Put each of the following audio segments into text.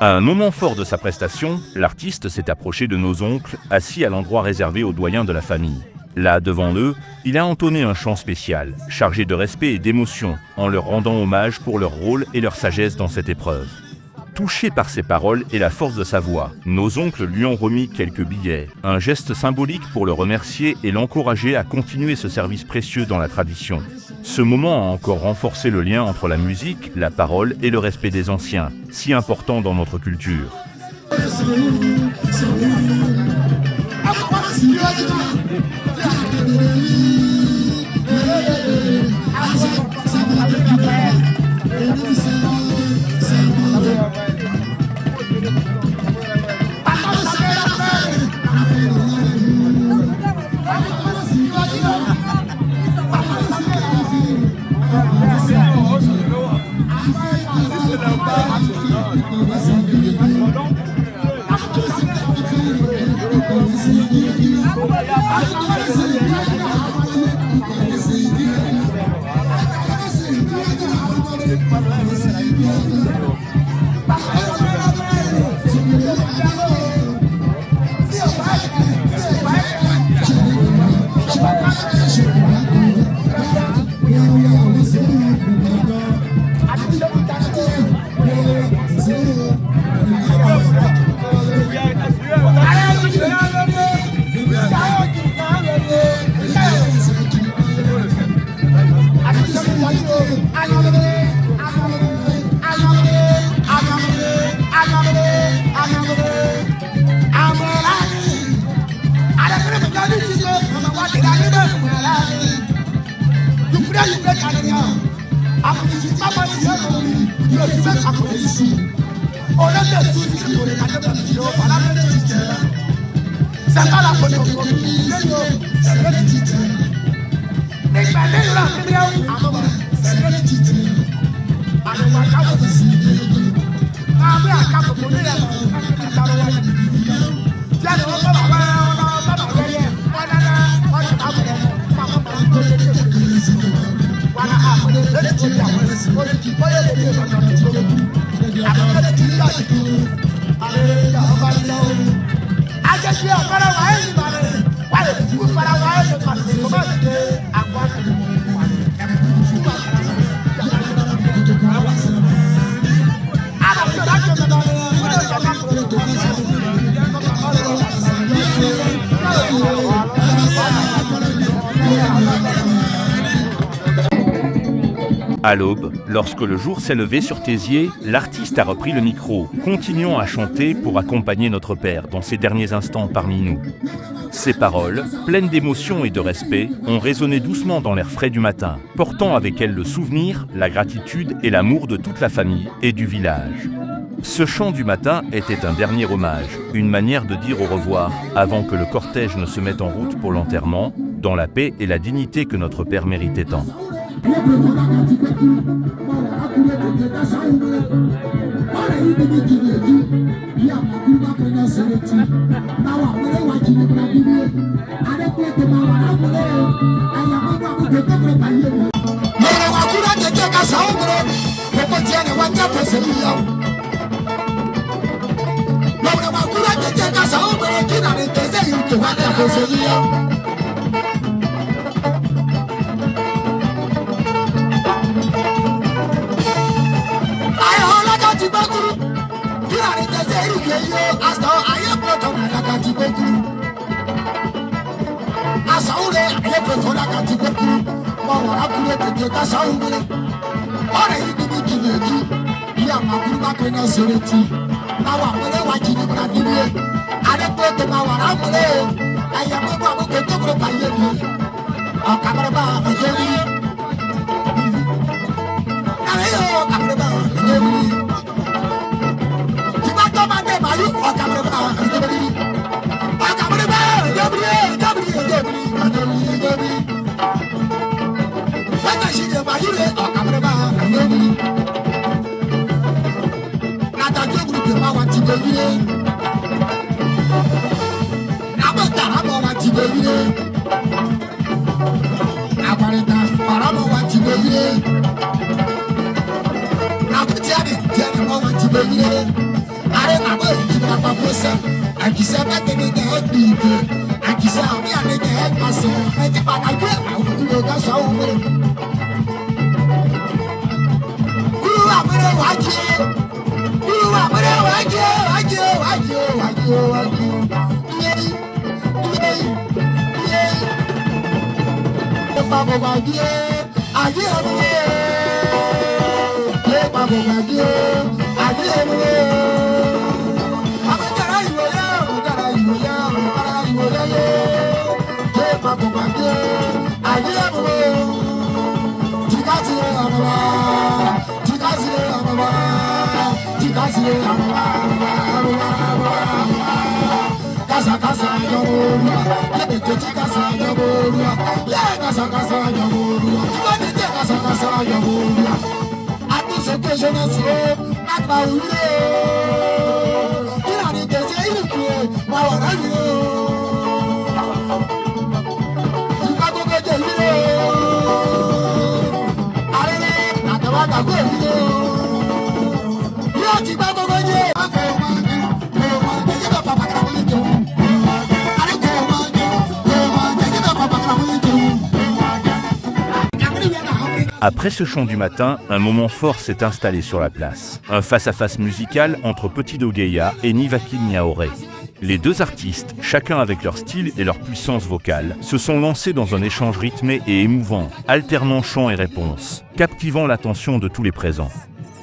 À un moment fort de sa prestation, l'artiste s'est approché de nos oncles, assis à l'endroit réservé aux doyens de la famille. Là, devant eux, il a entonné un chant spécial, chargé de respect et d'émotion, en leur rendant hommage pour leur rôle et leur sagesse dans cette épreuve. Touchés par ses paroles et la force de sa voix, nos oncles lui ont remis quelques billets, un geste symbolique pour le remercier et l'encourager à continuer ce service précieux dans la tradition. Ce moment a encore renforcé le lien entre la musique, la parole et le respect des anciens, si important dans notre culture. À l'aube, lorsque le jour s'est levé sur Tézier, l'artiste a repris le micro, continuant à chanter pour accompagner notre père dans ses derniers instants parmi nous. Ses paroles, pleines d'émotion et de respect, ont résonné doucement dans l'air frais du matin, portant avec elles le souvenir, la gratitude et l'amour de toute la famille et du village. Ce chant du matin était un dernier hommage, une manière de dire au revoir avant que le cortège ne se mette en route pour l'enterrement, dans la paix et la dignité que notre père méritait tant. Après ce chant du matin, un moment fort s'est installé sur la place. Un face-à-face musical entre Petit Dogueya et Nivakin Niaoré. Les deux artistes, chacun avec leur style et leur puissance vocale, se sont lancés dans un échange rythmé et émouvant, alternant chant et réponse, captivant l'attention de tous les présents.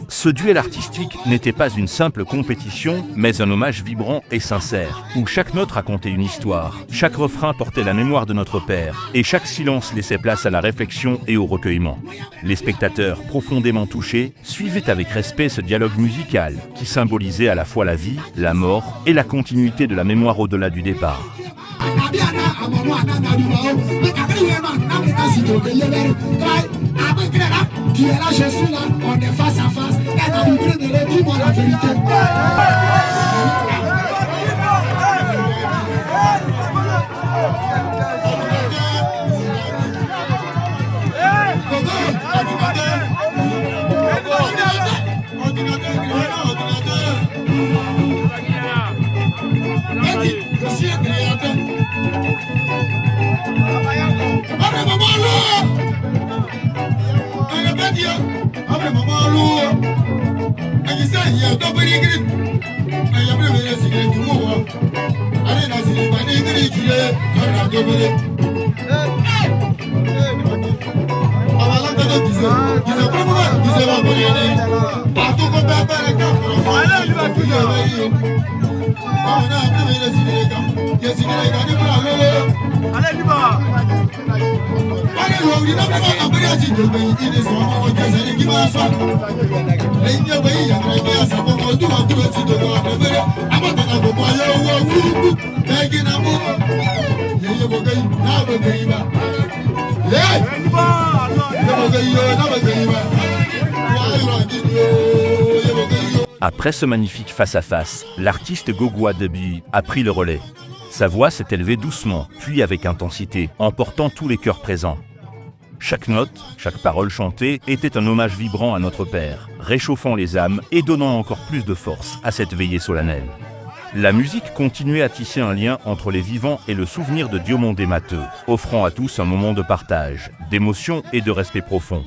Ce duel artistique n'était pas une simple compétition, mais un hommage vibrant et sincère, où chaque note racontait une histoire, chaque refrain portait la mémoire de notre père, et chaque silence laissait place à la réflexion et au recueillement. Les spectateurs, profondément touchés, suivaient avec respect ce dialogue musical, qui symbolisait à la fois la vie, la mort et la continuité de la mémoire au-delà du départ. Qui est là, je suis là, on est face à face, elle a oublié de le dire la vérité. Je suis un créateur. Abre maman lourd, et ça y a double grip. Et après le cigarette du mot. Allez dans les bannies grillées, on a doublé. Avant de dire, disait pas moi, disait pas moi. Partout qu'on peut pas les camps, allez, il va tout y on a appris le cigarette, il y a cigarette dans le bras. Allez, il va. Allez, on a pris un peu de cigarette, il est son nom, il est qui va s'en. Les Indiens, il y a un gars, ça va tout à tout le site de la avant de la boire, il y a un amour. Il y a un bouquet, n'a pas de riva. Après ce magnifique face-à-face, l'artiste Gogoua Debi a pris le relais. Sa voix s'est élevée doucement, puis avec intensité, emportant tous les cœurs présents. Chaque note, chaque parole chantée était un hommage vibrant à notre Père, réchauffant les âmes et donnant encore plus de force à cette veillée solennelle. La musique continuait à tisser un lien entre les vivants et le souvenir de Diomondé Matteux, offrant à tous un moment de partage, d'émotion et de respect profond.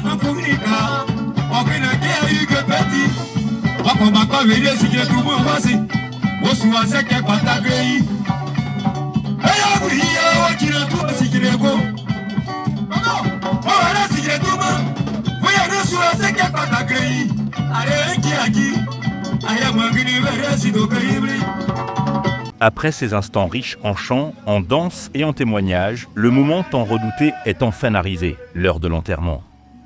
Ma Après ces instants riches en chants, en danse et en témoignages, le moment tant redouté est enfin arrivé, l'heure de l'enterrement.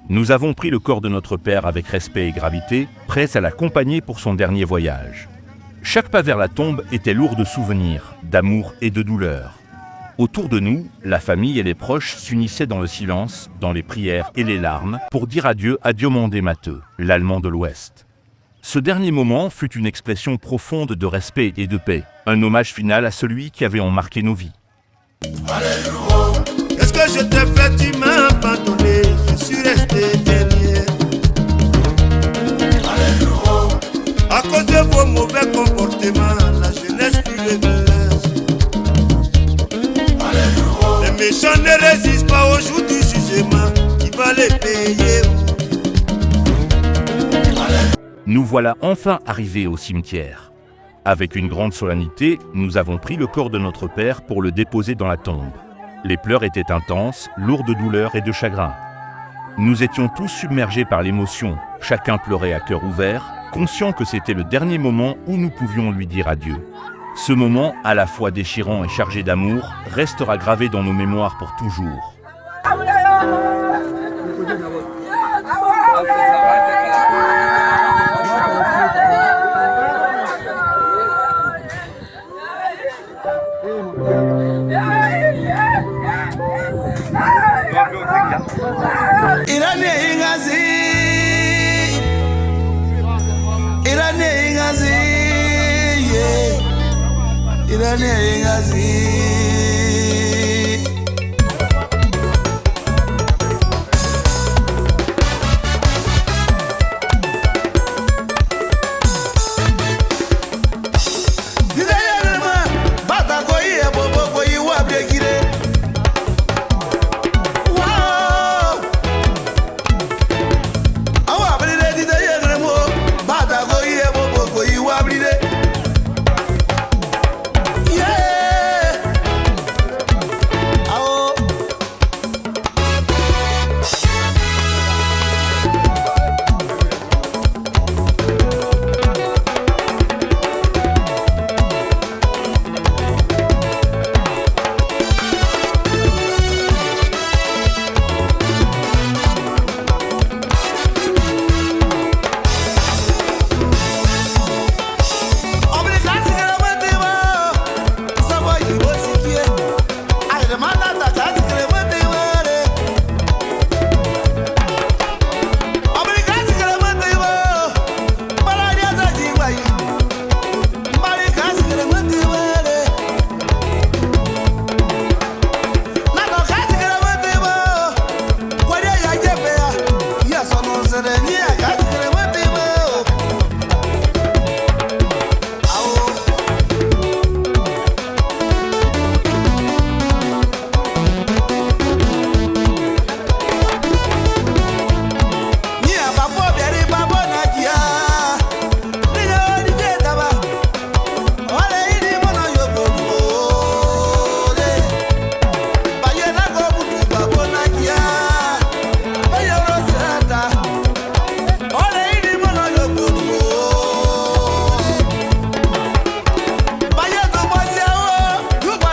Nous avons pris le corps de notre père avec respect et gravité, prêts à l'accompagner pour son dernier voyage. Chaque pas vers la tombe était lourd de souvenirs, d'amour et de douleur. Autour de nous, la famille et les proches s'unissaient dans le silence, dans les prières et les larmes, pour dire adieu à Diomandé Matteux, l'Allemand de l'Ouest. Ce dernier moment fut une expression profonde de respect et de paix, un hommage final à celui qui avait marqué nos vies. Est-ce que je t'ai fait, tu m'as abandonné, je suis resté dernier. À cause de vos mauvais comportements, la jeunesse fut révélée. Les méchants ne résistent pas au jour du jugement, il va les payer. Nous voilà enfin arrivés au cimetière. Avec une grande solennité, nous avons pris le corps de notre père pour le déposer dans la tombe. Les pleurs étaient intenses, lourds de douleur et de chagrin. Nous étions tous submergés par l'émotion, chacun pleurait à cœur ouvert, conscient que c'était le dernier moment où nous pouvions lui dire adieu. Ce moment, à la fois déchirant et chargé d'amour, restera gravé dans nos mémoires pour toujours.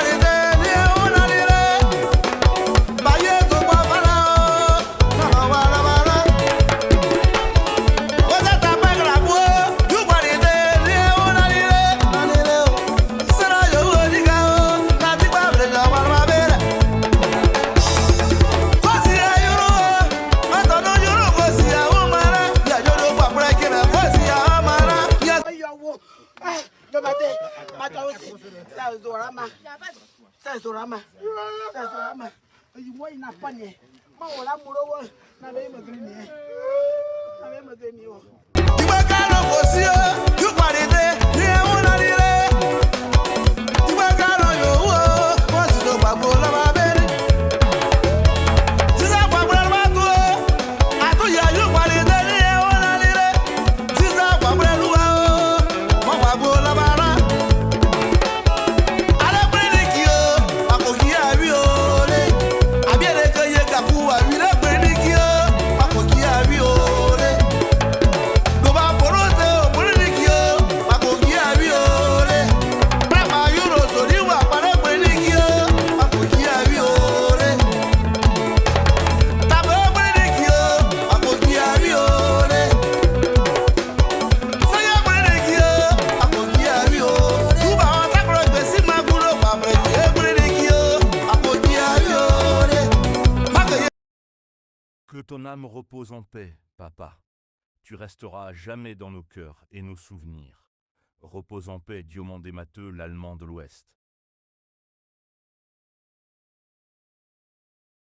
You Que ton âme repose en paix, papa. Tu resteras à jamais dans nos cœurs et nos souvenirs. Repose en paix, Diomandé Matteux, l'Allemand de l'Ouest.